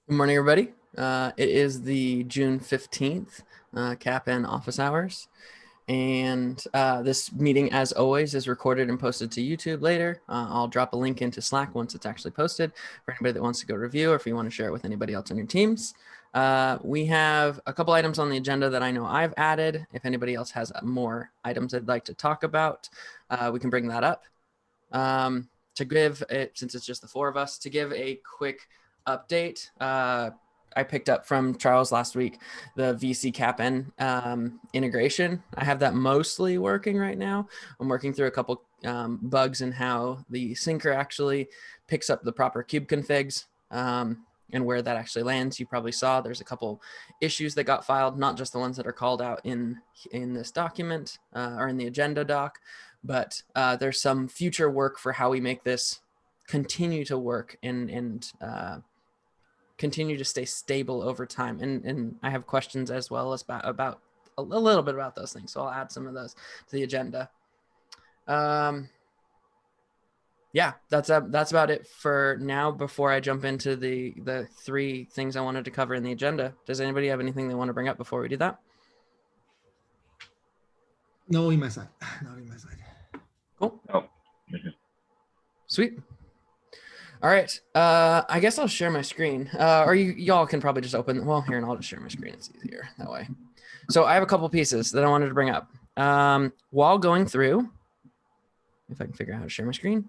Good morning, everybody. It is the June 15th CAPN office hours. And this meeting, as always, is recorded and posted to YouTube later. I'll drop a link into Slack once it's actually posted for anybody that wants to go review or if you want to share it with anybody else on your teams. We have a couple items on the agenda that I know I've added. If anybody else has more items they'd like to talk about, we can bring that up. To give it, since it's just the four of us, to give a quick update. I picked up from Charles last week the VC CAPN integration. I have that mostly working right now. I'm working through a couple bugs in how the syncer actually picks up the proper kube configs and where that actually lands. You probably saw there's a couple issues that got filed, not just the ones that are called out in this document or in the agenda doc, but there's some future work for how we make this continue to work and continue to stay stable over time. And I have questions as well as about a little bit about those things. So I'll add some of those to the agenda. Yeah, that's about it for now before I jump into the three things I wanted to cover in the agenda. Does anybody have anything they want to bring up before we do that? No, in my side. Not in my side. Cool. Oh. Sweet. All right. I guess I'll share my screen. Or y'all can probably just open. Well, here, and I'll just share my screen. It's easier that way. So I have a couple pieces that I wanted to bring up. While going through, if I can figure out how to share my screen.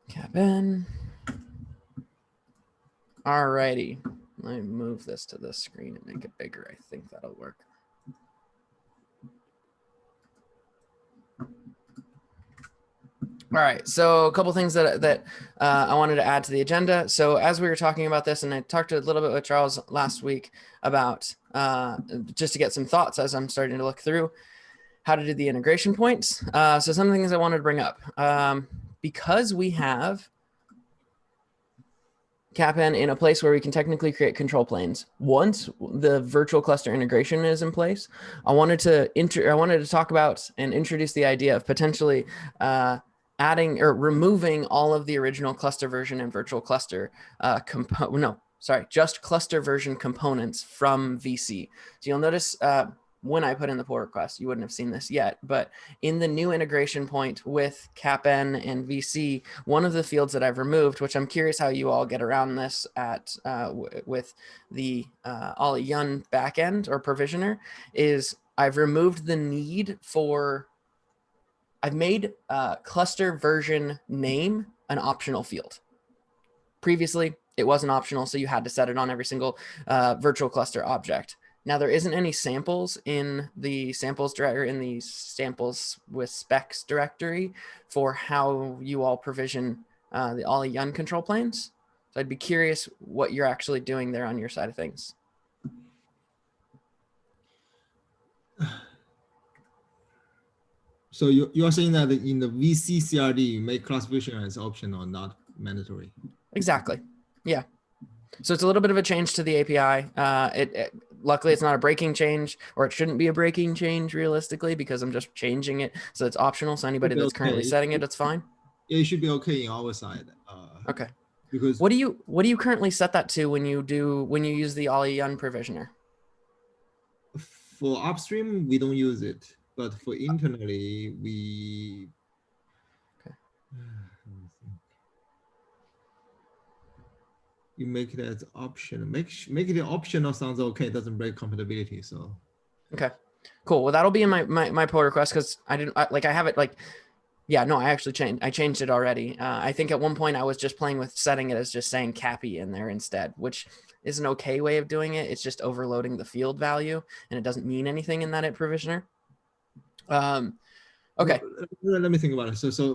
CAPN. All righty. Let me move this to this screen and make it bigger. I think that'll work. All right, so a couple things that I wanted to add to the agenda. So as we were talking about this, and I talked a little bit with Charles last week about just to get some thoughts as I'm starting to look through how to do the integration points. So some things I wanted to bring up. Because we have CAPN in a place where we can technically create control planes. Once the virtual cluster integration is in place, I wanted to talk about and introduce the idea of potentially adding or removing all of the original cluster version and virtual cluster just cluster version components from VC. So you'll notice when I put in the pull request, you wouldn't have seen this yet, but in the new integration point with CAPN and VC, one of the fields that I've removed, which I'm curious how you all get around this at with the Ollie Yun backend or provisioner, is I've removed the need for, I've made cluster version name an optional field. Previously, it wasn't optional, so you had to set it on every single virtual cluster object. Now, there isn't any samples in the samples directory, in the samples with specs directory for how you all provision the Ollie Yun control planes. So I'd be curious what you're actually doing there on your side of things. So you're saying that in the VC CRD, you make classification as optional, not mandatory. Exactly. Yeah. So it's a little bit of a change to the API. Luckily, it's not a breaking change, or it shouldn't be a breaking change realistically, because I'm just changing it. So it's optional. So anybody that's currently setting it, it's fine. It should be okay in our side. Okay. Because what do you currently set that to when you use the Ollie Yun provisioner? For upstream, we don't use it, but for internally, we. Okay. You make it as option. Make it optional sounds okay. It doesn't break compatibility. So. Okay, cool. Well, that'll be in my pull request, because I have it like, yeah, no, I changed it already. I think at one point I was just playing with setting it as just saying Cappy in there instead, which is an okay way of doing it. It's just overloading the field value, and it doesn't mean anything in that provisioner. Okay. Let me think about it. So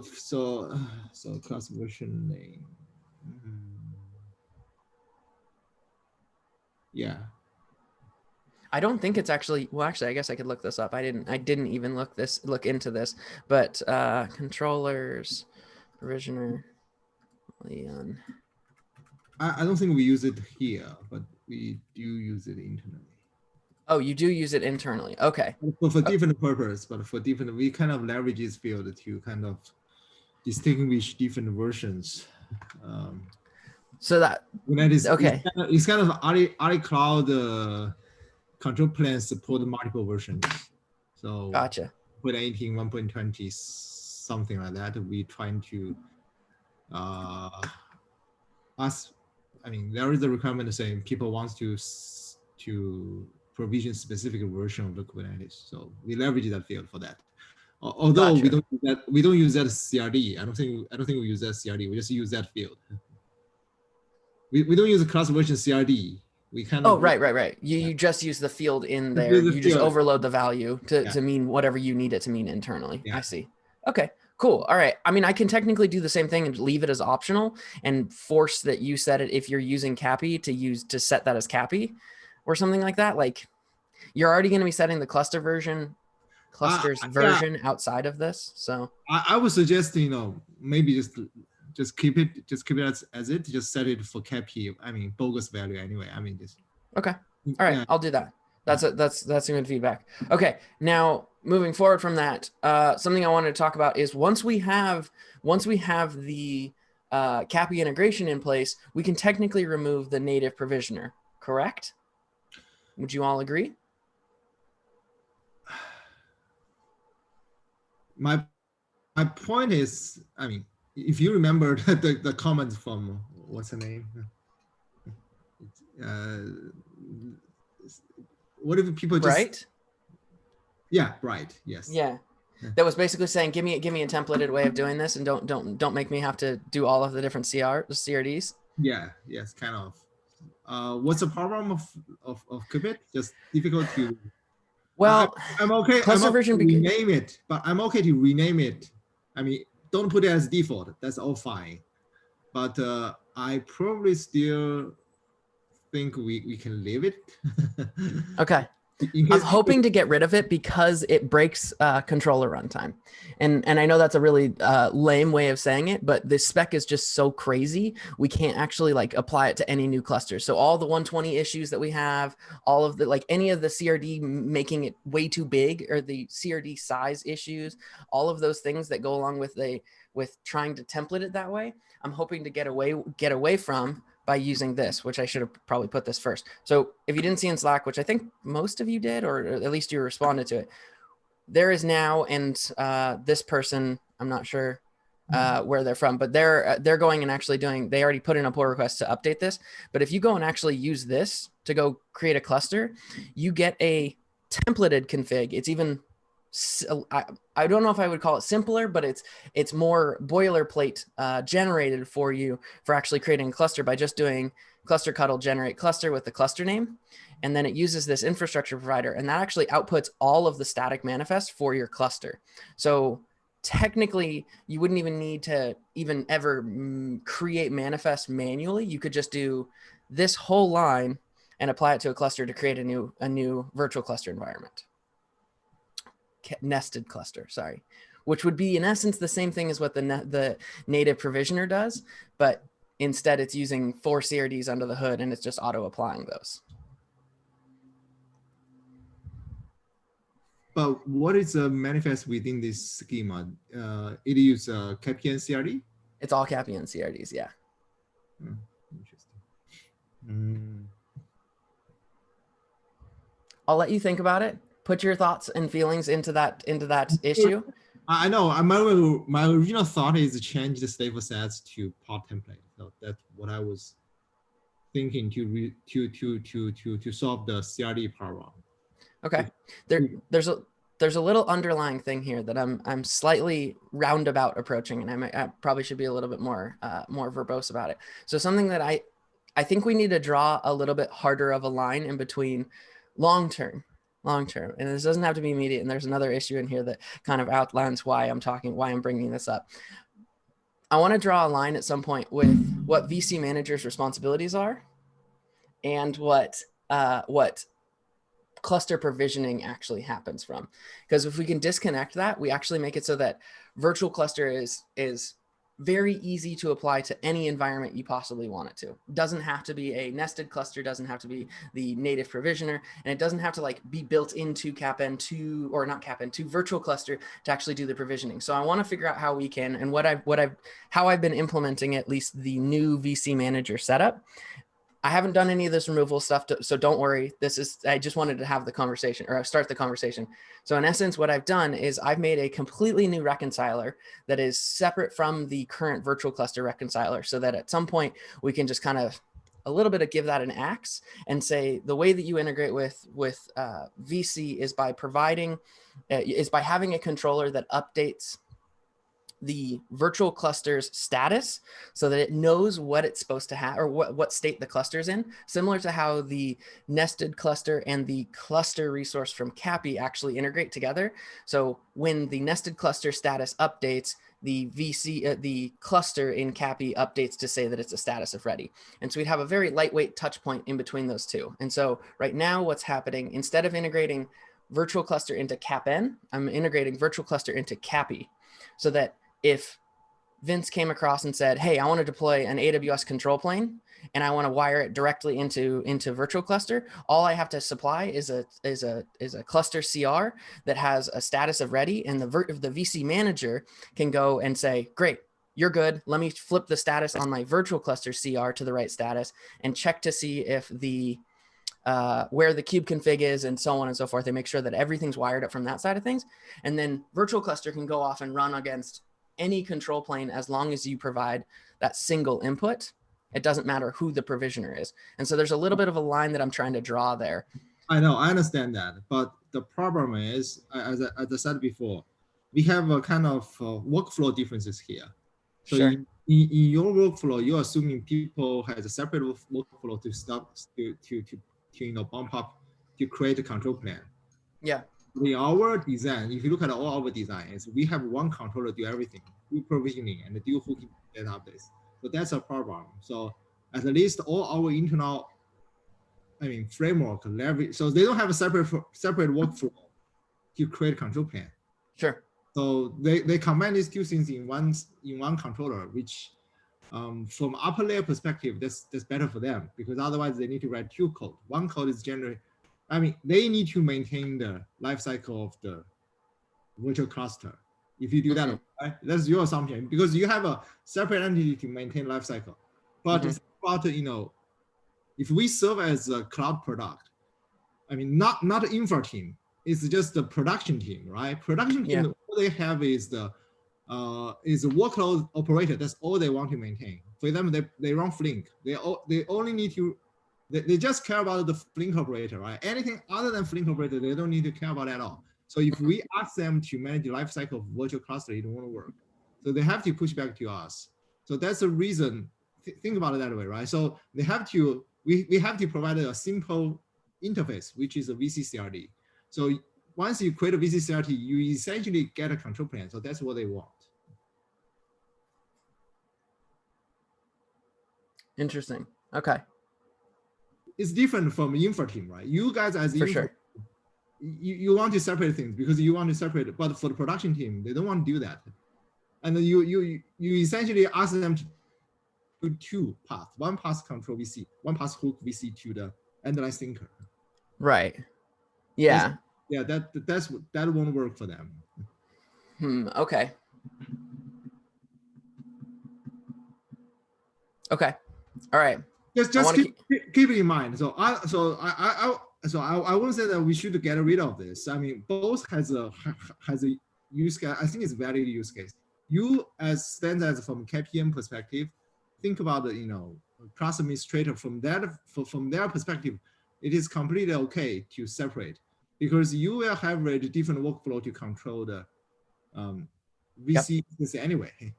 class version name. Yeah. I don't think it's actually, well, actually, I guess I could look this up. I didn't even look into this, but controllers, provisioner, Leon. I don't think we use it here, but we do use it internally. Oh, you do use it internally. Okay. For different purpose, but for different, we kind of leverage this field to kind of distinguish different versions. So that, Kubernetes okay, it's kind of Ali Cloud control plane support multiple versions. So gotcha. 1.18, 1.20, something like that. We trying to us. I mean, there is a requirement saying people wants to provision specific version of the Kubernetes. So we leverage that field for that. Although Gotcha. we don't use that CRD. I don't think we use that CRD. We just use that field. We don't use the class version CRD. We kind Oh, of right. You just use the field in there. use the You just field. overload the value Yeah. to mean whatever you need it to mean internally. Yeah. I see. Okay, cool. All right. I mean, I can technically do the same thing and leave it as optional and force that you set it if you're using Cappy to set that as Cappy or something like that. Like you're already going to be setting the clusters Yeah, version outside of this. So I would suggest maybe just keep it as it, just set it for Cappy. I mean bogus value anyway. I mean just okay. All right, yeah. I'll do that. That's some good feedback. Okay, now moving forward from that, something I wanted to talk about is once we have the Cappy integration in place, we can technically remove the native provisioner. Correct? Would you all agree? My point is, I mean, if you remember the comment from what's her name, what if people just Right? yeah, right, yes. Yeah. That was basically saying, give me a templated way of doing this, and don't make me have to do all of the different CRDs. Yeah, yes, kind of. What's the problem of Qubit? Just difficult to. Well, I'm okay. cluster version to rename it, but I'm okay to rename it. I mean, don't put it as default. That's all fine. But I probably still think we can leave it. okay. I'm hoping to get rid of it because it breaks controller runtime. And I know that's a really lame way of saying it, but the spec is just so crazy. We can't actually like apply it to any new clusters. So all the 120 issues that we have, all of the, like any of the CRD making it way too big or the CRD size issues, all of those things that go along with trying to template it that way, I'm hoping to get away from by using this, which I should have probably put this first. So if you didn't see in Slack, which I think most of you did, or at least you responded to it, there is now, and this person, I'm not sure where they're from, but they're going and actually they already put in a pull request to update this. But if you go and actually use this to go create a cluster, you get a templated config. It's even, I don't know if I would call it simpler, but it's more boilerplate generated for you for actually creating a cluster by just doing cluster cuddle generate cluster with the cluster name. And then it uses this infrastructure provider, and that actually outputs all of the static manifests for your cluster. So technically, you wouldn't even need to even ever create manifests manually. You could just do this whole line and apply it to a cluster to create a new virtual cluster environment. Nested cluster, sorry, which would be in essence the same thing as what the native provisioner does, but instead it's using 4 CRDs under the hood and it's just auto applying those. But what is a manifest within this schema? It uses Cappy and CRD? It's all Cappy and CRDs, yeah. Interesting. I'll let you think about it. Put your thoughts and feelings into that issue. I know. My original thought is to change the stateful sets to pod template. So that's what I was thinking to solve the CRD problem. Okay. There's a little underlying thing here that I'm slightly roundabout approaching, and I probably should be a little bit more verbose about it. So something that I think we need to draw a little bit harder of a line in between long term, and this doesn't have to be immediate. And there's another issue in here that kind of outlines why I'm bringing this up. I want to draw a line at some point with what VC managers' responsibilities are, and what cluster provisioning actually happens from. Because if we can disconnect that, we actually make it so that virtual cluster is very easy to apply to any environment you possibly want it to. Doesn't have to be a nested cluster, doesn't have to be the native provisioner, and it doesn't have to like be built into CapN2 or not CapN2 virtual cluster to actually do the provisioning. So I want to figure out how we can, and how I've been implementing at least the new VC manager setup. I haven't done any of this removal stuff, so don't worry. I just wanted to have the conversation or start the conversation. So in essence, what I've done is I've made a completely new reconciler that is separate from the current virtual cluster reconciler, so that at some point we can just kind of a little bit of give that an axe and say the way that you integrate with VC is by having a controller that updates the virtual cluster's status so that it knows what it's supposed to have or what state the cluster's in, similar to how the nested cluster and the cluster resource from CAPI actually integrate together. So when the nested cluster status updates, the cluster in CAPI updates to say that it's a status of ready. And so we'd have a very lightweight touch point in between those two. And so right now what's happening, instead of integrating virtual cluster into CapN, I'm integrating virtual cluster into CAPI so that if Vince came across and said, hey, I want to deploy an AWS control plane and I want to wire it directly into virtual cluster, all I have to supply is a cluster CR that has a status of ready, and the VC manager can go and say, great, you're good. Let me flip the status on my virtual cluster CR to the right status and check to see if where the kube config is and so on and so forth, and make sure that everything's wired up from that side of things. And then virtual cluster can go off and run against any control plane as long as you provide that single input. It doesn't matter who the provisioner is. And so there's a little bit of a line that I'm trying to draw there. I know, I understand that. But the problem is, as I said before, we have a kind of workflow differences here. So sure. in your workflow, you're assuming people has a separate workflow to start to bump up to create a control plan. Yeah. In our design, if you look at all our designs, we have one controller do everything, do provisioning and do hooking data updates. So that's a problem. So at least all our internal, framework leverage. So they don't have a separate workflow to create control plan. Sure. So they combine these two things in one controller, which from upper layer perspective, that's better for them, because otherwise they need to write two code. One code is generally, they need to maintain the life cycle of the virtual cluster. If you do that, right? That's your assumption, because you have a separate entity to maintain life cycle. But it's about, if we serve as a cloud product, not an infra team, it's just the production team, right? Production team, all they have is a workload operator. That's all they want to maintain. For them, they run Flink. They only need to, they just care about the Flink operator, right? Anything other than Flink operator, they don't need to care about at all. So if we ask them to manage the life cycle of virtual cluster, it won't work. So they have to push back to us. So that's the reason. Think about it that way, right? So they have to, we have to provide a simple interface, which is a VCCRD. So once you create a VCCRD, you essentially get a control plan. So that's what they want. Interesting. Okay. It's different from infra team, right? You guys as for infra, sure, you want to separate things because you want to separate it. But for the production team, they don't want to do that. And you essentially ask them to do two paths. One path control VC, one path hook VC to the endless thinker. Right. Yeah. That won't work for them. Okay. Okay. All right. Just keep it in mind. So I won't say that we should get rid of this. Both has a use case. I think it's valid use case. You as standards from KPM perspective, think about the class administrator from their perspective. It is completely okay to separate, because you will have a different workflow to control the VC anyway.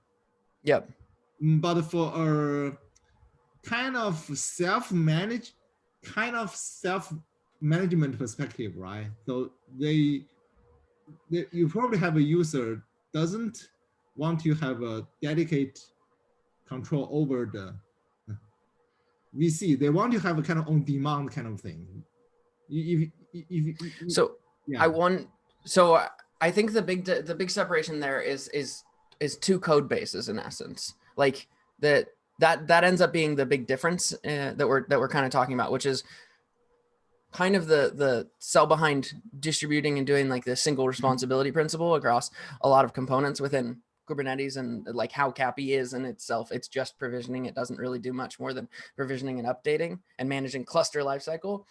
Yep. But for a kind of self-management perspective, right? So you probably have a user doesn't want to have a dedicated control over the VC. They want to have a kind of on-demand kind of thing. I think the big separation there is two code bases in essence. Like that ends up being the big difference that we're kind of talking about, which is kind of the cell behind distributing and doing like the single responsibility principle across a lot of components within Kubernetes, and like how CAPI is in itself. It's just provisioning. It doesn't really do much more than provisioning and updating and managing cluster lifecycle.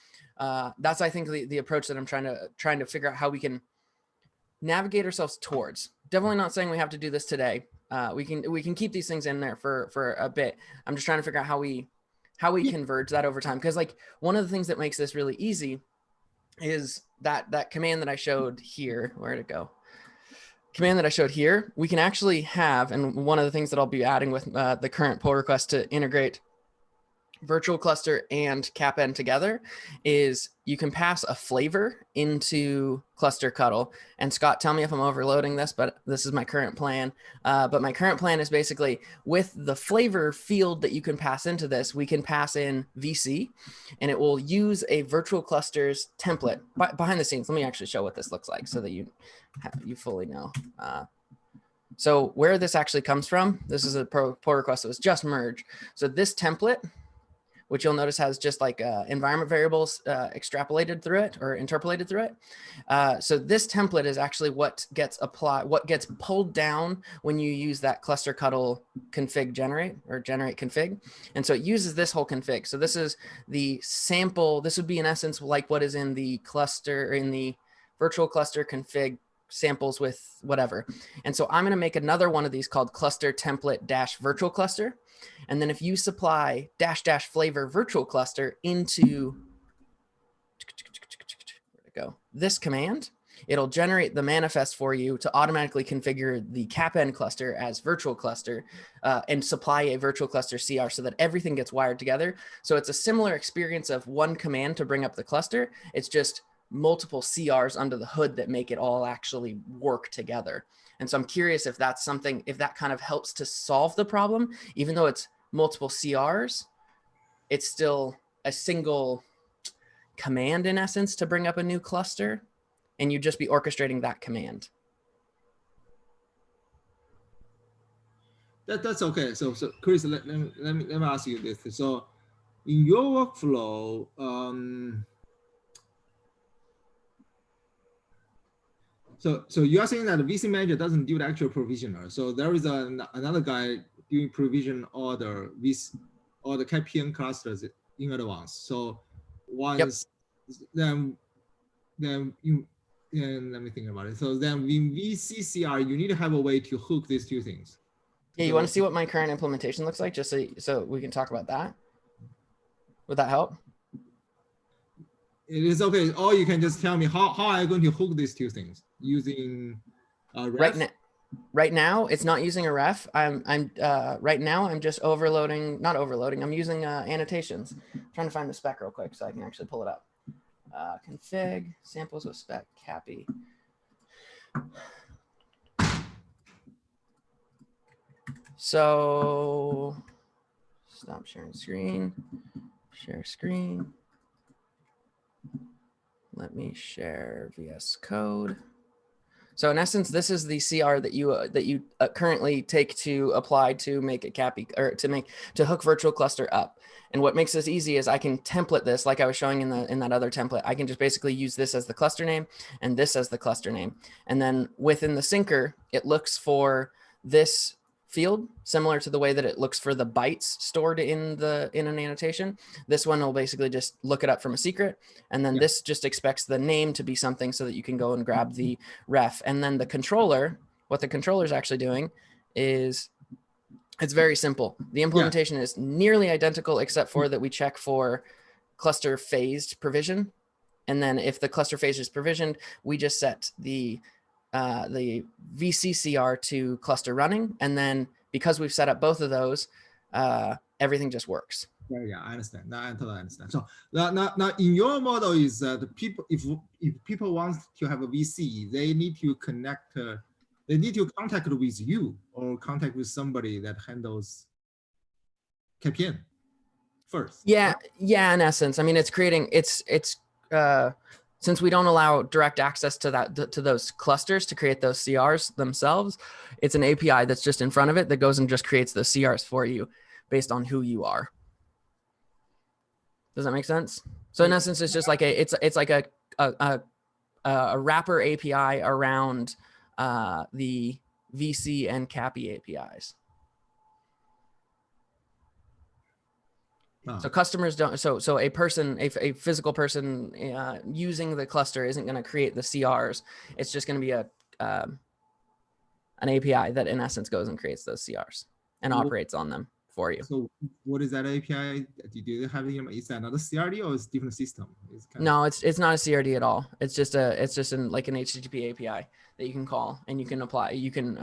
That's, I think, the approach that I'm trying to figure out how we can navigate ourselves towards. Definitely not saying we have to do this today. We can keep these things in there for a bit. I'm just trying to figure out how we converge that over time. Because like one of the things that makes this really easy is that command that I showed here. Where'd it go? Command that I showed here, we can actually have, and one of the things that I'll be adding with the current pull request to integrate virtual cluster and CAPN together is you can pass a flavor into cluster cuddle. And Scott, tell me if I'm overloading this, but this is my current plan. But my current plan is basically with the flavor field that you can pass into this, we can pass in VC, and it will use a virtual clusters template behind the scenes. Let me actually show what this looks like so that you fully know. So where this actually comes from, this is a pull request that was just merged. So this template, which you'll notice has just like environment variables extrapolated through it or interpolated through it. So this template is actually what gets applied, what gets pulled down when you use that cluster cuddle config generate or generate config. And so it uses this whole config. So this is the sample. This would be in essence like what is in the cluster, in the virtual cluster config samples with whatever. And so I'm going to make another one of these called cluster template dash virtual cluster. And then if you supply dash dash flavor virtual cluster into this command, it'll generate the manifest for you to automatically configure the CAPN cluster as virtual cluster and supply a virtual cluster CR so that everything gets wired together. So it's a similar experience of one command to bring up the cluster. It's just multiple CRs under the hood that make it all actually work together. And so I'm curious if that's something, if that kind of helps to solve the problem, even though it's multiple CRs, it's still a single command in essence to bring up a new cluster, and you just be orchestrating that command. That's okay. So Chris, let me ask you this. So in your workflow, so you are saying that the VC manager doesn't do the actual provisioner. So there is another guy doing provision or the KPN clusters in advance. So once then you, and let me think about it. So then in VCCR, you need to have a way to hook these two things. Yeah, you want to see what my current implementation looks like, just so we can talk about that? Would that help? It is okay. Or you can just tell me how are you going to hook these two things using ref? Right now, it's not using a ref. Right now I'm just not overloading. I'm using annotations. I'm trying to find the spec real quick so I can actually pull it up. Config samples with spec CAPI. So stop sharing screen. Share screen. Let me share VS Code. So in essence, this is the CR that you currently take to apply to make a CAPI, or to hook virtual cluster up. And what makes this easy is I can template this like I was showing in that other template. I can just basically use this as the cluster name and this as the cluster name. And then within the syncer, it looks for this field, similar to the way that it looks for the bytes stored in an annotation. This one will basically just look it up from a secret. And then this just expects the name to be something so that you can go and grab the ref. And then the controller, what the controller is actually doing is, it's very simple. The implementation is nearly identical, except for that we check for cluster phased provision. And then if the cluster phase is provisioned, we just set the VCCR to cluster running. And then because we've set up both of those, everything just works. Yeah, I understand. Now I totally understand. So now in your model is the people, if people want to have a VC, they need to connect, they need to contact with you or contact with somebody that handles KPN first. Yeah, right? Yeah. In essence, I mean, it's creating, since we don't allow direct access to those clusters to create those CRs themselves, it's an API that's just in front of it that goes and just creates those CRs for you based on who you are. Does that make sense? So in essence, it's just like it's like a wrapper API around the VC and CAPI APIs. So customers don't. So a person, a physical person using the cluster isn't going to create the CRs. It's just going to be an API that in essence goes and creates those CRs and operates on them for you. So what is that API? Do you have it? Is that another CRD or is it a different system? No, it's not a CRD at all. It's just like an HTTP API that you can call and you can apply. You can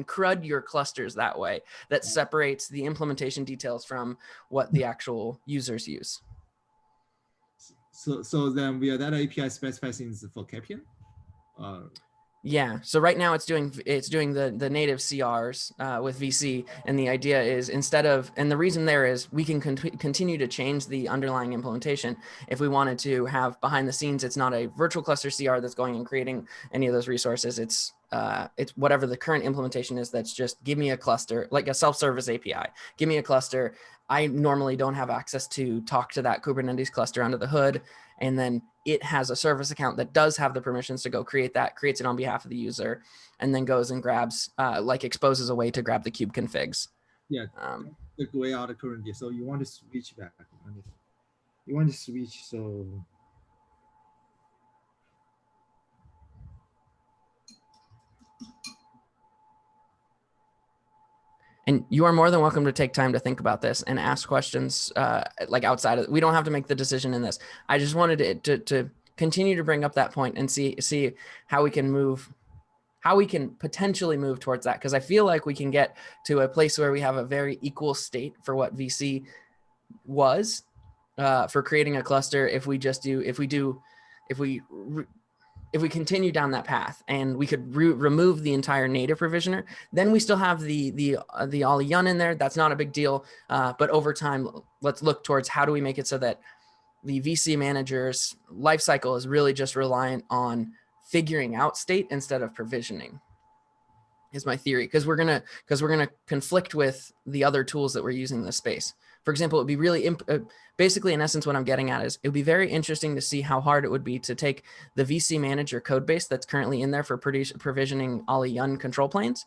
CRUD your clusters that way. That separates the implementation details from what the actual users use. So then will that API specify things for Capian? Yeah. So right now it's doing the native CRs with VC, and the idea is and the reason there is we can continue to change the underlying implementation if we wanted to have behind the scenes. It's not a virtual cluster CR that's going and creating any of those resources. It's whatever the current implementation is. That's just give me a cluster, like a self-service API. Give me a cluster. I normally don't have access to talk to that Kubernetes cluster under the hood, and then it has a service account that does have the permissions to go create that, creates it on behalf of the user, and then goes and grabs, exposes a way to grab the kube configs. Yeah, the way out currently. So you want to switch back. You want to switch, so. And you are more than welcome to take time to think about this and ask questions like outside of, we don't have to make the decision in this. I just wanted to continue to bring up that point and see how we can potentially move towards that. Cause I feel like we can get to a place where we have a very equal state for what VC was for creating a cluster. If we continue down that path and we could remove the entire native provisioner, then we still have the Aliyun in there. That's not a big deal. But over time, let's look towards how do we make it so that the VC manager's lifecycle is really just reliant on figuring out state instead of provisioning, is my theory. Because we're gonna conflict with the other tools that we're using in this space. For example, it would be really, basically in essence, what I'm getting at is it would be very interesting to see how hard it would be to take the VC manager code base that's currently in there for provisioning Aliyun control planes,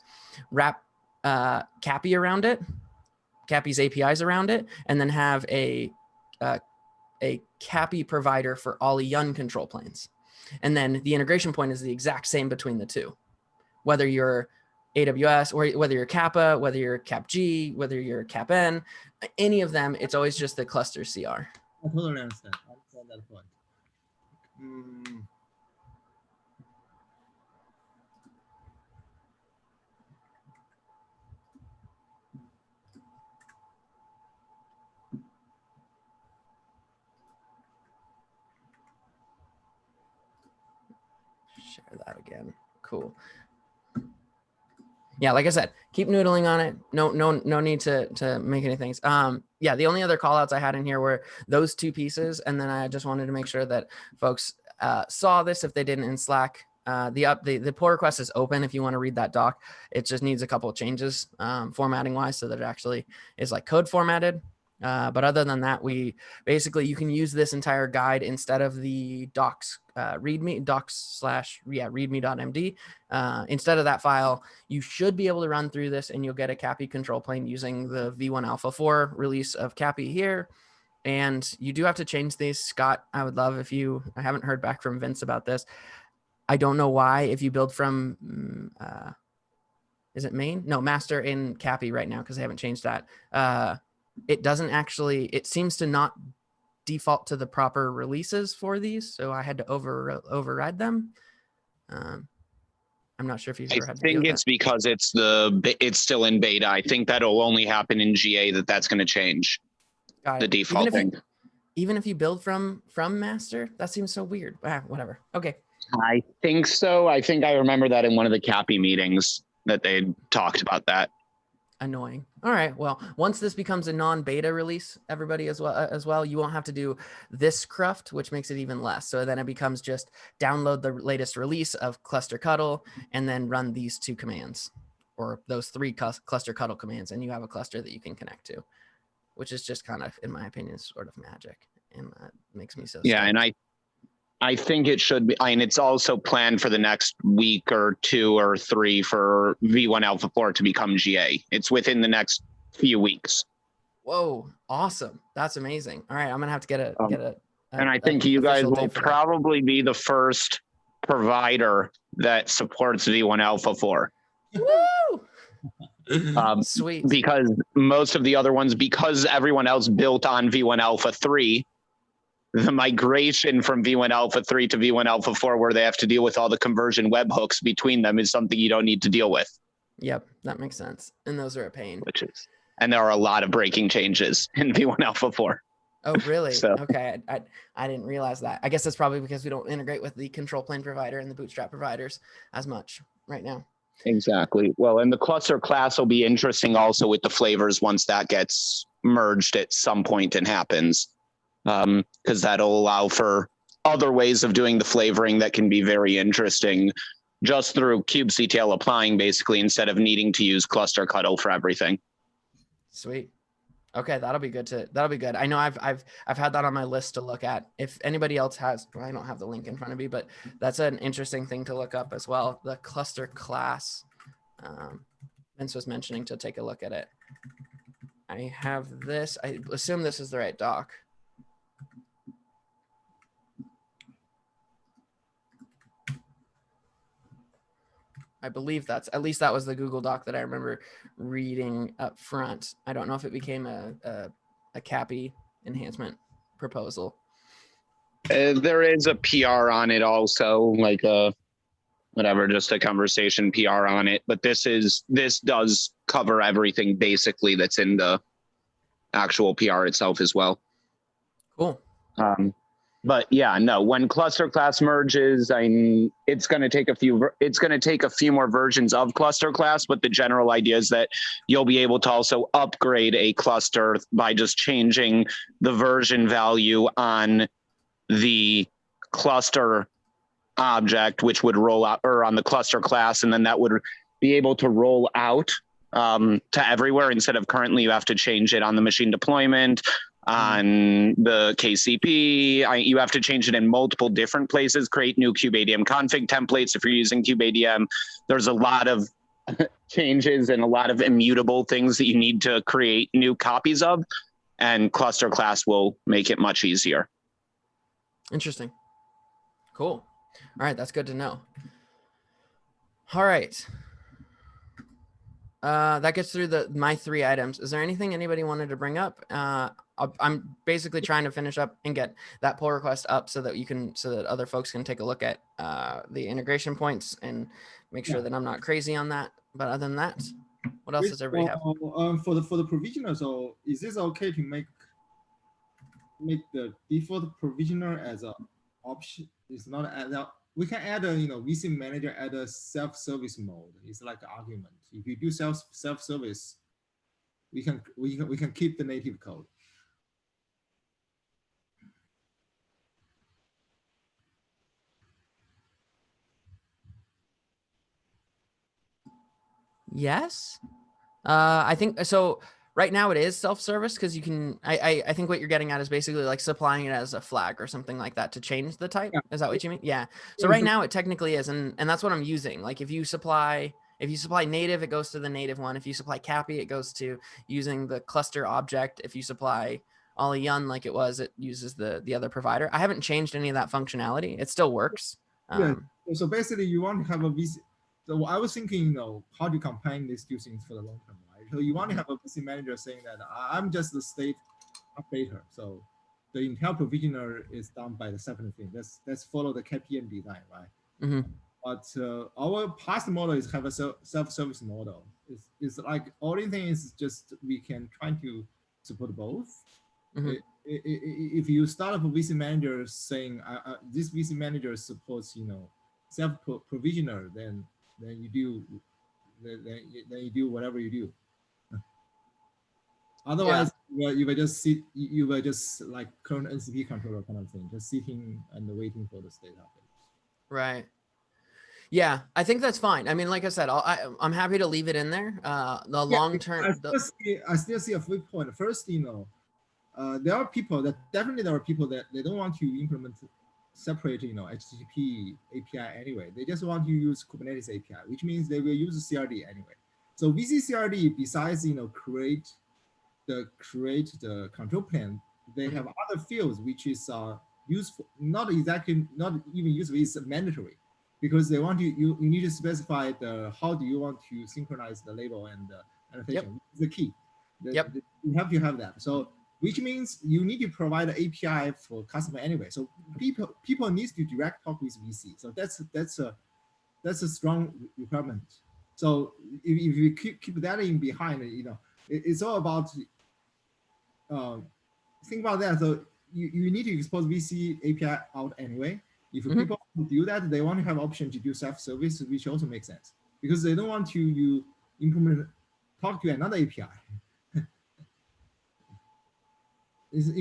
wrap CAPI around it, CAPI's APIs around it, and then have a CAPI provider for Aliyun control planes. And then the integration point is the exact same between the two, whether you're AWS or whether you're Kappa, whether you're CapG, whether you're CapN, any of them, it's always just the cluster CR. I totally understand. I understand that point. Share that again. Cool. Yeah, like I said, keep noodling on it. No need to make any things. Yeah, the only other call outs I had in here were those two pieces. And then I just wanted to make sure that folks saw this if they didn't in Slack. The pull request is open if you want to read that doc. It just needs a couple of changes formatting wise so that it actually is like code formatted. But other than that, you can use this entire guide instead of the docs readme.md. Instead of that file, you should be able to run through this and you'll get a CAPI control plane using the V1 Alpha 4 release of CAPI here. And you do have to change these. Scott, I would love I haven't heard back from Vince about this. I don't know why, if you build from, is it main? No, master in CAPI right now, because I haven't changed that. It doesn't actually, it seems to not default to the proper releases for these. So I had to override them. I'm not sure if you've ever had to deal with that. I think it's because it's still in beta. I think that'll only happen in GA that's going to change the default thing. Even if you build from master, that seems so weird. Whatever. Okay. I think so. I think I remember that in one of the CAPI meetings that they talked about that. Annoying. All right. Well, once this becomes a non-beta release, everybody as well, you won't have to do this cruft, which makes it even less. So then it becomes just download the latest release of cluster cuddle and then run these 2 commands or those 3 cluster cuddle commands, and you have a cluster that you can connect to, which is just kind of, in my opinion, sort of magic, and that makes me so Yeah, stoked. and I think it should be, and it's also planned for the next week or 2 or 3 for V1 Alpha 4 to become GA. It's within the next few weeks. Whoa, awesome. That's amazing. All right, I'm gonna have to get a and I think you guys official will date for that. probably be the first provider that supports V1 Alpha 4. Woo! Sweet. Because most of the other ones, because everyone else built on V1 Alpha 3, the migration from V1 Alpha 3 to V1 Alpha 4, where they have to deal with all the conversion webhooks between them, is something you don't need to deal with. Yep, that makes sense. And those are a pain. And there are a lot of breaking changes in V1 Alpha 4. Oh, really? So. Okay, I didn't realize that. I guess that's probably because we don't integrate with the control plane provider and the bootstrap providers as much right now. Exactly. Well, and the cluster class will be interesting also with the flavors once that gets merged at some point and happens, because that'll allow for other ways of doing the flavoring that can be very interesting just through kubectl applying, basically, instead of needing to use cluster cuddle for everything. Sweet. Okay, that'll be good. I know I've had that on my list to look at. If anybody else has, well, I don't have the link in front of me, but that's an interesting thing to look up as well. The cluster class. Vince was mentioning to take a look at it. I have this. I assume this is the right doc. I believe at least that was the Google Doc that I remember reading up front. I don't know if it became a CAPI enhancement proposal. There is a PR on it also, like just a conversation PR on it. But this does cover everything basically that's in the actual PR itself as well. Cool. But yeah, no, when cluster class merges, it's going to take a few more versions of cluster class, but the general idea is that you'll be able to also upgrade a cluster by just changing the version value on the cluster object, which would roll out, or on the cluster class, and then that would be able to roll out to everywhere, instead of currently you have to change it on the machine deployment, on the KCP. You have to change it in multiple different places, create new kubeadm config templates if you're using kubeadm. There's a lot of changes and a lot of immutable things that you need to create new copies of, and cluster class will make it much easier. Interesting. Cool. All right, that's good to know. All right. That gets through my 3 items. Is there anything anybody wanted to bring up? I'm basically trying to finish up and get that pull request up so that other folks can take a look at the integration points and make sure that I'm not crazy on that. But other than that, what else does everybody have? For the provisioner, so is this okay to make the default provisioner as an option? It's not we can add a vSIM manager add a self-service mode. It's like an argument. If you do self-service, we can keep the native code. Yes. I think so. Right now it is self-service because you can, I think what you're getting at is basically like supplying it as a flag or something like that to change the type. Yeah. Is that what you mean? Yeah. So right now it technically is, and that's what I'm using. Like if you supply native, it goes to the native one. If you supply CAPI, it goes to using the cluster object. If you supply Oliyun like it was, it uses the other provider. I haven't changed any of that functionality. It still works. Yeah. So basically you want to have a VC. So I was thinking, how do you combine these 2 things for the long term, right? So you want to have a VC manager saying that I'm just the state updater. So the Intel provisioner is done by the separate thing. Let's follow the KPM design, right? Mm-hmm. But our past model is have a self-service model. It's like only thing is just we can try to support both. Mm-hmm. If you start up a VC manager saying this VC manager supports self provisioner, then you do whatever you do. Otherwise, you will just sit. You will just like current NCP controller kind of thing, just sitting and waiting for the state update. Right. Yeah, I think that's fine. I mean, like I said, I'm happy to leave it in there. The Yeah, long term, I still see a flip point. First, there are people that definitely there are people that they don't want to implement separate, HTTP API anyway. They just want to use Kubernetes API, which means they will use CRD anyway. So VC CRD, besides create the control plane, they have other fields which is useful, not even useful, it's mandatory, because they want you need to specify the how do you want to synchronize the label and the annotation. Yep. The key. Yep. You have to have that. So which means you need to provide an API for customer anyway. So people needs to direct talk with VC. So that's a strong requirement. So if you keep that in behind, it's all about think about that. So you need to expose VC API out anyway. If people do that, they want to have option to do self-service, which also makes sense because they don't want to you implement talk to another API.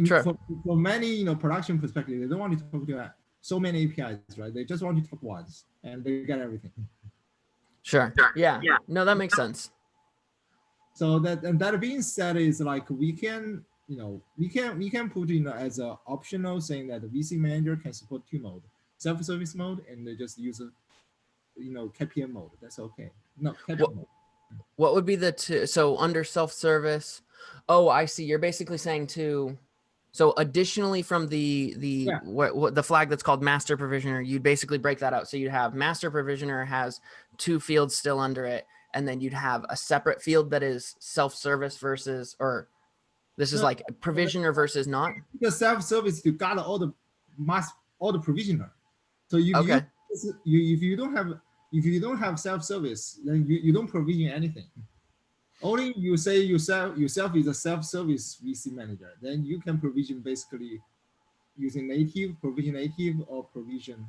True. For many production perspective, they don't want to talk to so many APIs, right? They just want to talk once and they get everything. Sure. Yeah. No, that makes sense. So that being said, is like we can put as an optional saying that the VC manager can support two mode, self-service mode, and they just use KPM mode. That's okay. No, KPM mode. What would be the two? So under self-service, oh, I see. You're basically saying so additionally from what the flag that's called master provisioner, you'd basically break that out. So you'd have master provisioner has two fields still under it, and then you'd have a separate field that is self-service versus, or this is like provisioner versus not. The self-service you got all the provisioner. So if you don't have self-service, then you don't provision anything. Only you say yourself is a self-service VC manager, then you can provision basically using provision native or provision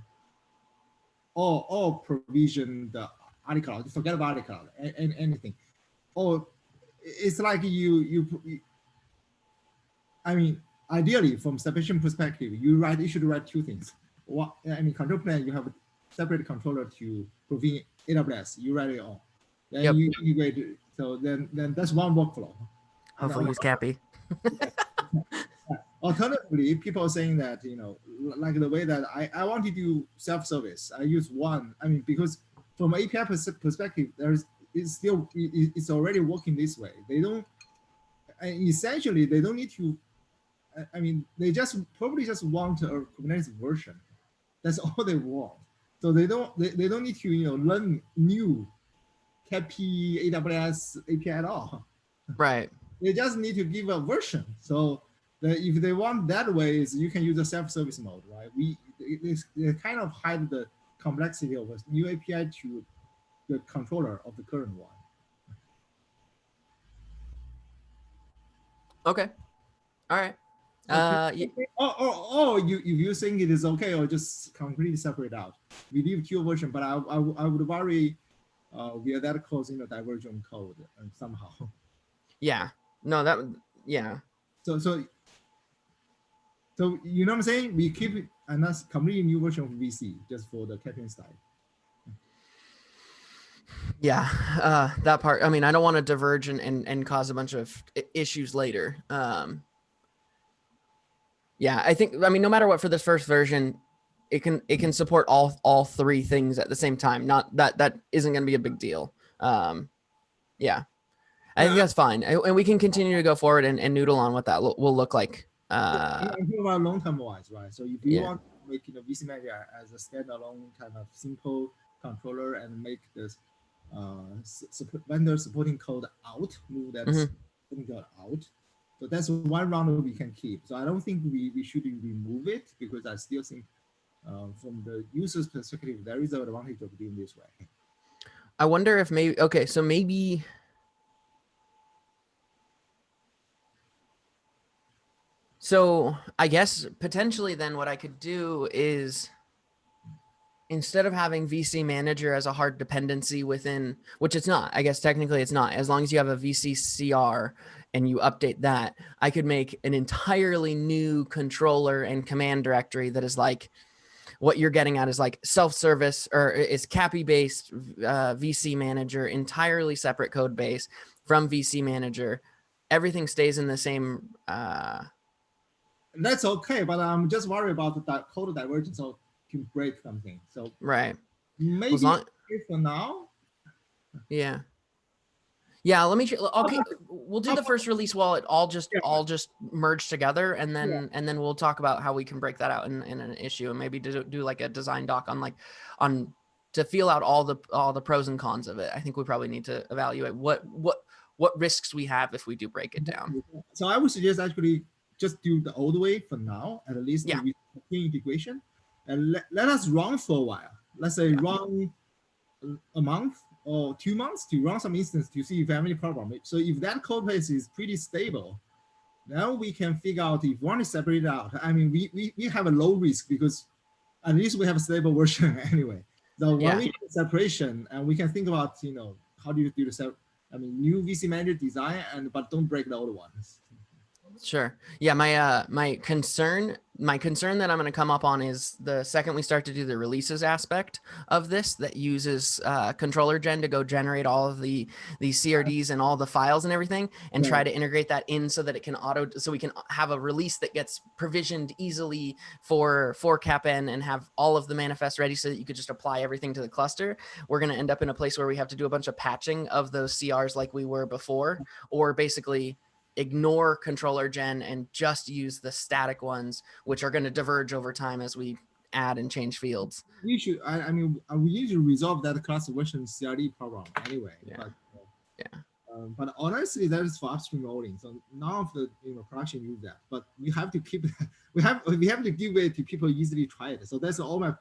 the article. Forget about article and anything. Or it's like I mean, ideally from separation perspective, you should write two things. Control plan, you have a separate controller to provide AWS, you write it all. Then you integrate it. So then that's one workflow. Hopefully use Cappy. Alternatively, people are saying that, like the way that I want to do self-service, I use one. Because from API perspective, it's already working this way. They don't, essentially, they don't need to, they probably just want a Kubernetes version. That's all they want. So they don't need to, learn new KP AWS API at all. Right. They just need to give a version. So if they want that way, is you can use a self-service mode, right? They kind of hide the complexity of a new API to the controller of the current one. Okay. All right. If you think it is okay, or just completely separate out. We leave two version, but I would worry we are that close in the divergent code somehow. Yeah. No, yeah. So you know what I'm saying? We keep it and that's completely new version of VC just for the capping style. Yeah, that part. I don't want to diverge and cause a bunch of issues later. Yeah, I think. No matter what, for this first version, it can support all three things at the same time. Not that isn't going to be a big deal. Yeah, I think that's fine, and we can continue to go forward and noodle on what that will look like. I'm talking about long-term wise, right? So if you want to make VC Manager as a standalone kind of simple controller and make this vendor supporting code out, move that code out. So that's one round we can keep. So I don't think we should remove it, because I still think from the user's perspective, there is an advantage of doing this way. I wonder if maybe. So I guess potentially then what I could do is instead of having VC manager as a hard dependency within, which it's not, I guess technically it's not, as long as you have a VC CR and you update that, I could make an entirely new controller and command directory that is like, what you're getting at is like self-service or is CAPI based VC manager, entirely separate code base from VC manager. Everything stays in the same. That's okay, but I'm just worried about the code divergence to break something. So right. maybe Well, for now. Yeah. Yeah, let me. Okay, we'll do the first release while it all just merge together, and then we'll talk about how we can break that out in an issue, and maybe do like a design doc on to feel out all the pros and cons of it. I think we probably need to evaluate what risks we have if we do break it down. So I would suggest actually just do the old way for now, at least with integration, and let us run for a while. Let's say run a month or 2 months to run some instance to see if you have any problem. So if that code base is pretty stable, now we can figure out if we want to separate it out. I mean, we have a low risk because at least we have a stable version anyway. So when we do separation, and we can think about, how do you do the new VC manager design, but don't break the old ones. Sure. Yeah. My concern that I'm going to come up on is the second we start to do the releases aspect of this that uses controller gen to go generate all of the CRDs and all the files and everything, and try to integrate that in so that it can so we can have a release that gets provisioned easily for CapN and have all of the manifests ready so that you could just apply everything to the cluster. We're going to end up in a place where we have to do a bunch of patching of those CRs like we were before, or basically ignore controller gen and just use the static ones, which are going to diverge over time as we add and change fields. We should, we need to resolve that cluster version CRD problem anyway. But honestly, that is for upstream loading. So none of the production use that. But we have to keep we have to give it to people easily try it. So that's all my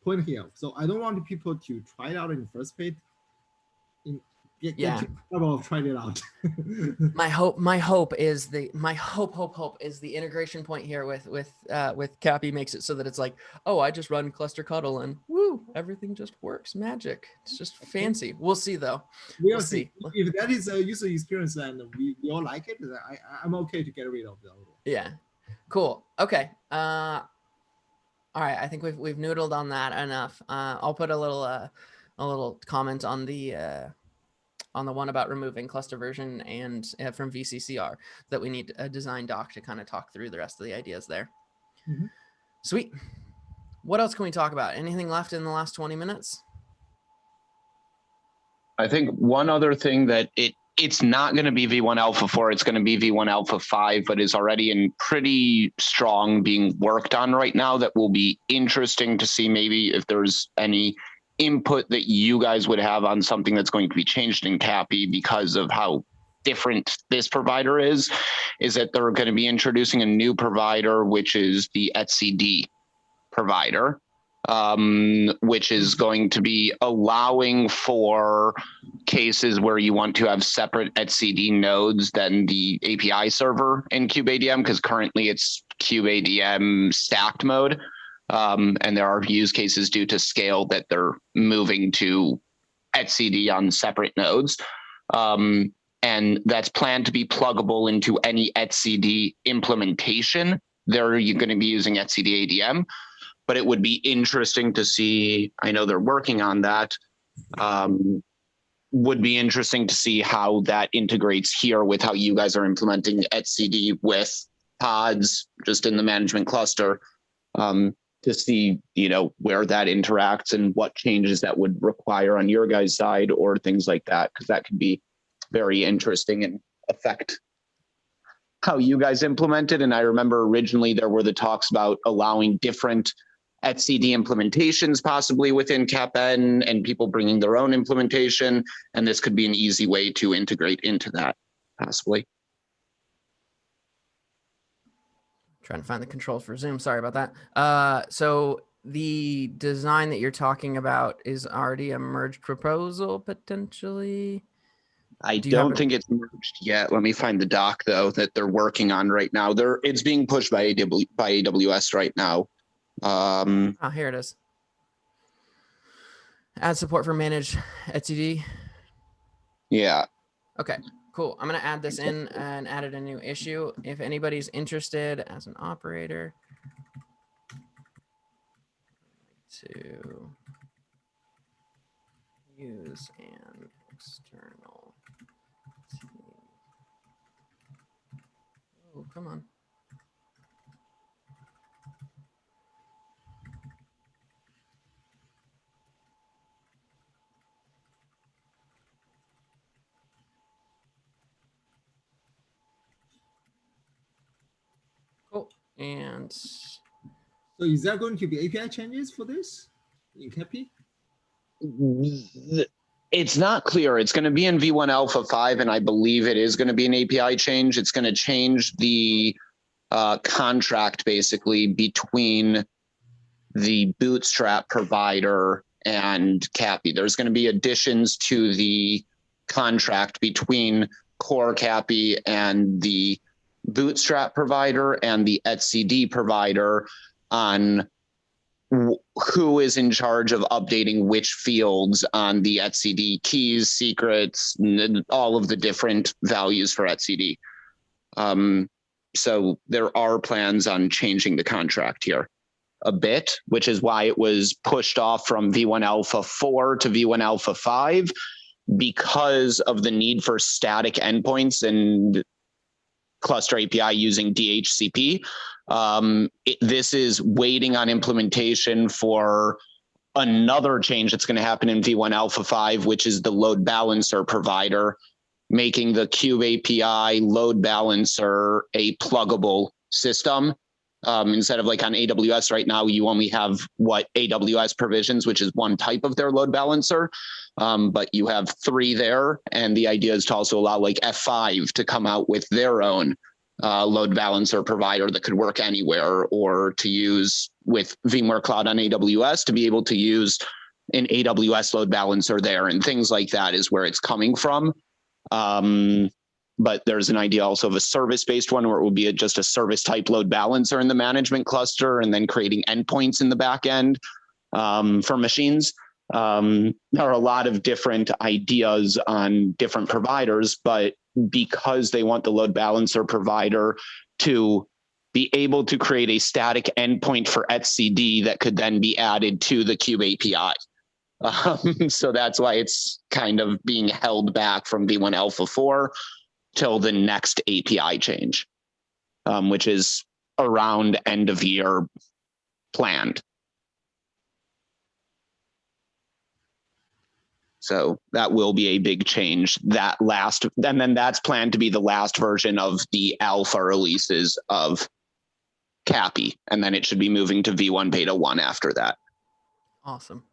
point here. So I don't want people to try it out in the first place. Tried it out. my hope is the integration point here with CAPI makes it so that it's like, oh, I just run cluster cuddle and woo, everything just works magic. It's just fancy. We'll see though. We'll see. If that is a user experience and we all like it, I'm okay to get rid of the other one. Yeah, cool. Okay. All right. I think we've noodled on that enough. I'll put a little comment on the one about removing cluster version and from VCCR, that we need a design doc to kind of talk through the rest of the ideas there. Mm-hmm. Sweet. What else can we talk about? Anything left in the last 20 minutes? I think one other thing that it's not going to be V1 Alpha 4, it's going to be V1 Alpha 5, but is already in pretty strong being worked on right now, that will be interesting to see maybe if there's any input that you guys would have on something that's going to be changed in CAPI because of how different this provider is that they're going to be introducing a new provider, which is the etcd provider, which is going to be allowing for cases where you want to have separate etcd nodes than the API server in kubeadm, because currently it's kubeadm stacked mode. And there are use cases due to scale that they're moving to etcd on separate nodes. And that's planned to be pluggable into any etcd implementation. There you're going to be using etcd ADM, but it would be interesting to see, I know they're working on that, would be interesting to see how that integrates here with how you guys are implementing etcd with pods just in the management cluster. To see, where that interacts and what changes that would require on your guys' side or things like that, because that could be very interesting and affect how you guys implement it. And I remember originally there were the talks about allowing different etcd implementations possibly within CapN and people bringing their own implementation. And this could be an easy way to integrate into that possibly. Trying to find the controls for Zoom. Sorry about that. So the design that you're talking about is already a merged proposal potentially. I don't think it's merged yet. Let me find the doc though that they're working on right now. It's being pushed by AWS right now. Oh, here it is. Add support for managed etcd. Yeah. Okay, cool. I'm going to add this in and added a new issue. If anybody's interested as an operator to use an external team. Oh, come on. Cool. And So is there going to be API changes for this in CAPI? It's not clear. It's going to be in V1 Alpha 5, and I believe it is going to be an API change. It's going to change the contract basically between the Bootstrap provider and CAPI. There's going to be additions to the contract between core CAPI and the Bootstrap provider and the etcd provider on who is in charge of updating which fields on the etcd keys, secrets, and all of the different values for etcd. So there are plans on changing the contract here a bit, which is why it was pushed off from V1 Alpha 4 to V1 Alpha 5, because of the need for static endpoints and cluster API using DHCP. This is waiting on implementation for another change that's going to happen in V1 Alpha 5, which is the load balancer provider, making the Cube API load balancer a pluggable system. Instead of like on AWS right now, you only have what AWS provisions, which is one type of their load balancer, but you have 3 there. And the idea is to also allow like F5 to come out with their own load balancer provider that could work anywhere, or to use with VMware Cloud on AWS to be able to use an AWS load balancer there, and things like that is where it's coming from. But there's an idea also of a service-based one where it would be just a service type load balancer in the management cluster, and then creating endpoints in the back end for machines. There are a lot of different ideas on different providers, but because they want the load balancer provider to be able to create a static endpoint for etcd that could then be added to the Cube API. So that's why it's kind of being held back from V1 Alpha 4 till the next API change, which is around end of year planned. So that will be a big change. That last, and then that's planned to be the last version of the alpha releases of CAPI, and then it should be moving to V1 Beta 1 after that. awesome.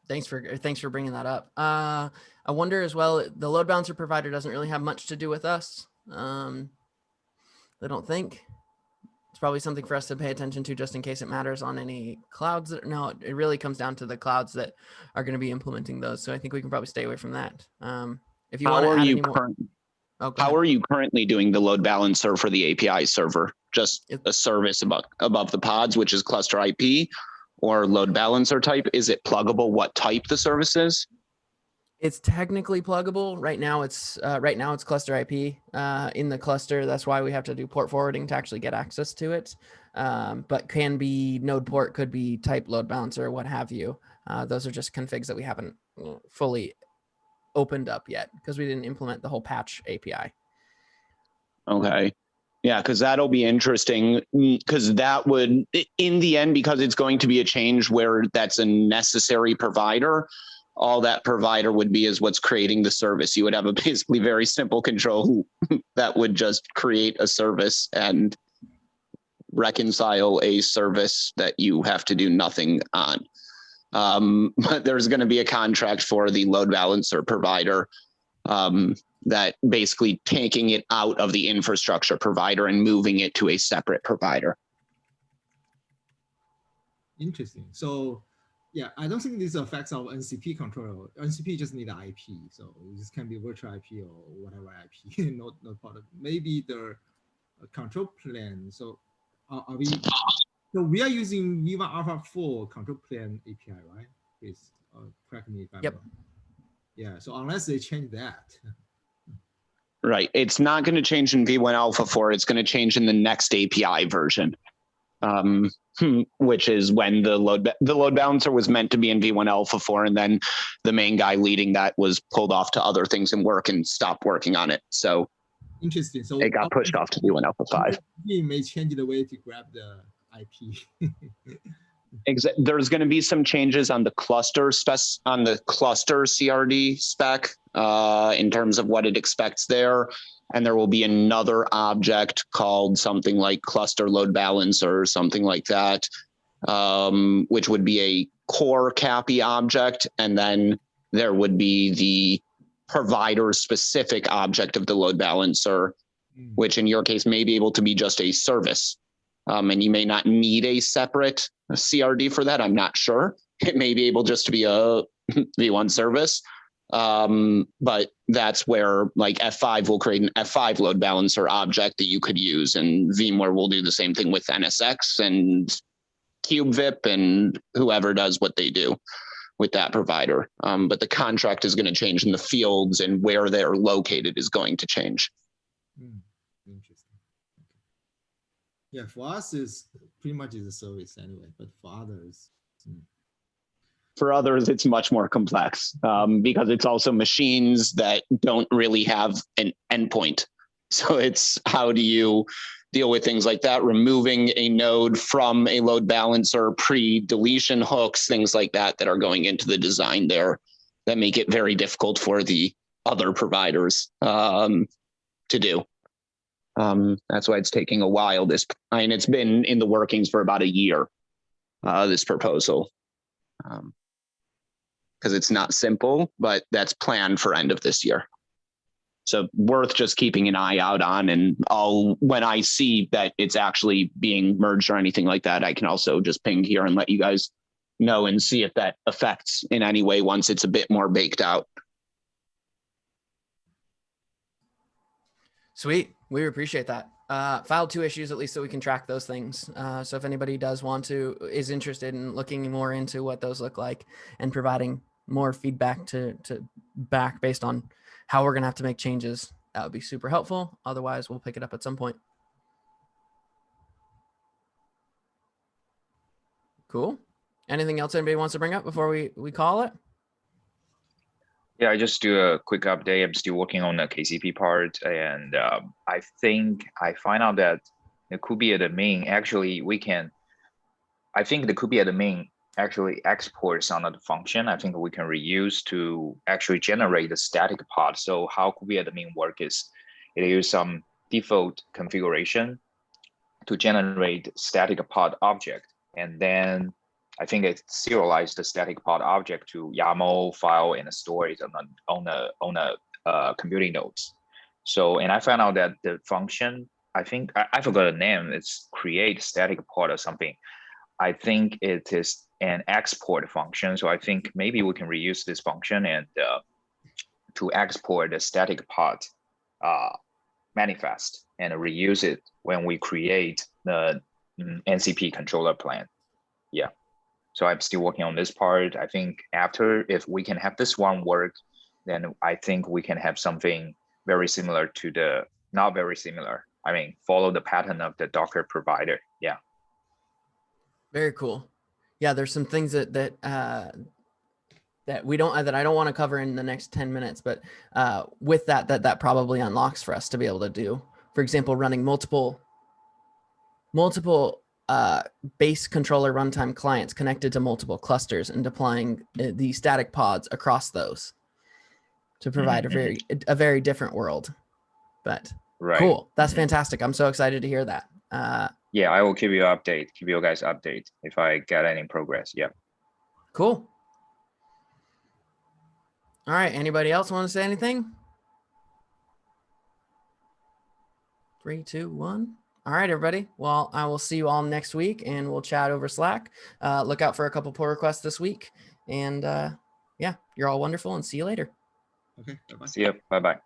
Thanks for bringing that up. I wonder as well, the load balancer provider doesn't really have much to do with us. I don't think. It's probably something for us to pay attention to just in case it matters on any clouds. No, it really comes down to the clouds that are going to be implementing those. So I think we can probably stay away from that. If you want to add any more. How are you currently doing the load balancer for the API server? Just a service above the pods, which is cluster IP, or load balancer type? Is it pluggable? What type the service is? It's technically pluggable. Right now it's cluster IP in the cluster. That's why we have to do port forwarding to actually get access to it. But can be node port, could be type load balancer, what have you. Those are just configs that we haven't fully opened up yet because we didn't implement the whole patch API. Okay. Yeah, because that'll be interesting, because that would, in the end, because it's going to be a change where that's a necessary provider, all that provider would be is what's creating the service. You would have a basically very simple control that would just create a service and reconcile a service that you have to do nothing on. But there's going to be a contract for the load balancer provider that basically taking it out of the infrastructure provider and moving it to a separate provider. Interesting. So yeah, I don't think this affects our NCP controller. NCP just need an IP. So this can be virtual IP or whatever IP, not part of, maybe the control plane. So are we, so we are using V1 Alpha 4 control plane API, right? please correct me if I'm Yep. wrong. Yeah, so unless they change that. Right. It's not going to change in V1 Alpha 4. It's going to change in the next API version, which is when the load balancer was meant to be in V1 Alpha 4, and then the main guy leading that was pulled off to other things and stopped working on it. So Interesting. So it got pushed off to V1 Alpha 5. We may change the way to grab the IP. There's going to be some changes on the cluster CRD spec in terms of what it expects there. And there will be another object called something like cluster load balancer or something like that, which would be a core CAPI object. And then there would be the provider specific object of the load balancer, which in your case may be able to be just a service. And you may not need a separate CRD for that. I'm not sure. It may be able just to be a V1 service. But that's where like F5 will create an F5 load balancer object that you could use. And VMware will do the same thing with NSX and KubeVip and whoever does what they do with that provider. But the contract is going to change, and the fields and where they're located is going to change. Interesting. Yeah, for us is pretty much is a service anyway, but for others. For others, it's much more complex because it's also machines that don't really have an endpoint. So it's how do you deal with things like that, removing a node from a load balancer, pre-deletion hooks, things like that that are going into the design there that make it very difficult for the other providers to do. That's why it's taking a while. It's been in the workings for about a year, this proposal. Because it's not simple, but that's planned for end of this year. So worth just keeping an eye out on. And when I see that it's actually being merged or anything like that, I can also just ping here and let you guys know and see if that affects in any way once it's a bit more baked out. Sweet. We appreciate that. Filed 2 issues, at least, so we can track those things. So if anybody is interested in looking more into what those look like and providing more feedback to back based on how we're going to have to make changes, that would be super helpful. Otherwise, we'll pick it up at some point. Cool. Anything else anybody wants to bring up before we call it? Yeah, I just do a quick update. I'm still working on the KCP part, and I think I find out that the Kubi admin actually I think the Kubi admin actually exports some of the function. I think we can reuse to actually generate the static pod. So how Kubi admin work is it uses some default configuration to generate static pod object, and then I think it serialized the static pod object to YAML file and store it on the computing nodes. So, and I found out that the function, I think I forgot the name. It's create static pod or something. I think it is an export function. So I think maybe we can reuse this function and to export the static pod manifest and reuse it when we create the NCP controller plan. Yeah. So I'm still working on this part. I think if we can have this one work, then I think we can have something very similar to not very similar. I mean, follow the pattern of the Docker provider. Yeah. Very cool. Yeah, there's some things that I don't want to cover in the next 10 minutes, but with that probably unlocks for us to be able to do, for example, running multiple base controller runtime clients connected to multiple clusters and deploying the static pods across those to provide a very different world. But right. Cool. That's fantastic. I'm so excited to hear that. Yeah, I will keep you guys update if I get any progress. Yeah. Cool. All right. Anybody else want to say anything? 3, 2, 1. All right, everybody. Well, I will see you all next week, and we'll chat over Slack. Look out for a couple pull requests this week. And yeah, you're all wonderful, and see you later. Okay, bye-bye. See you. Bye-bye.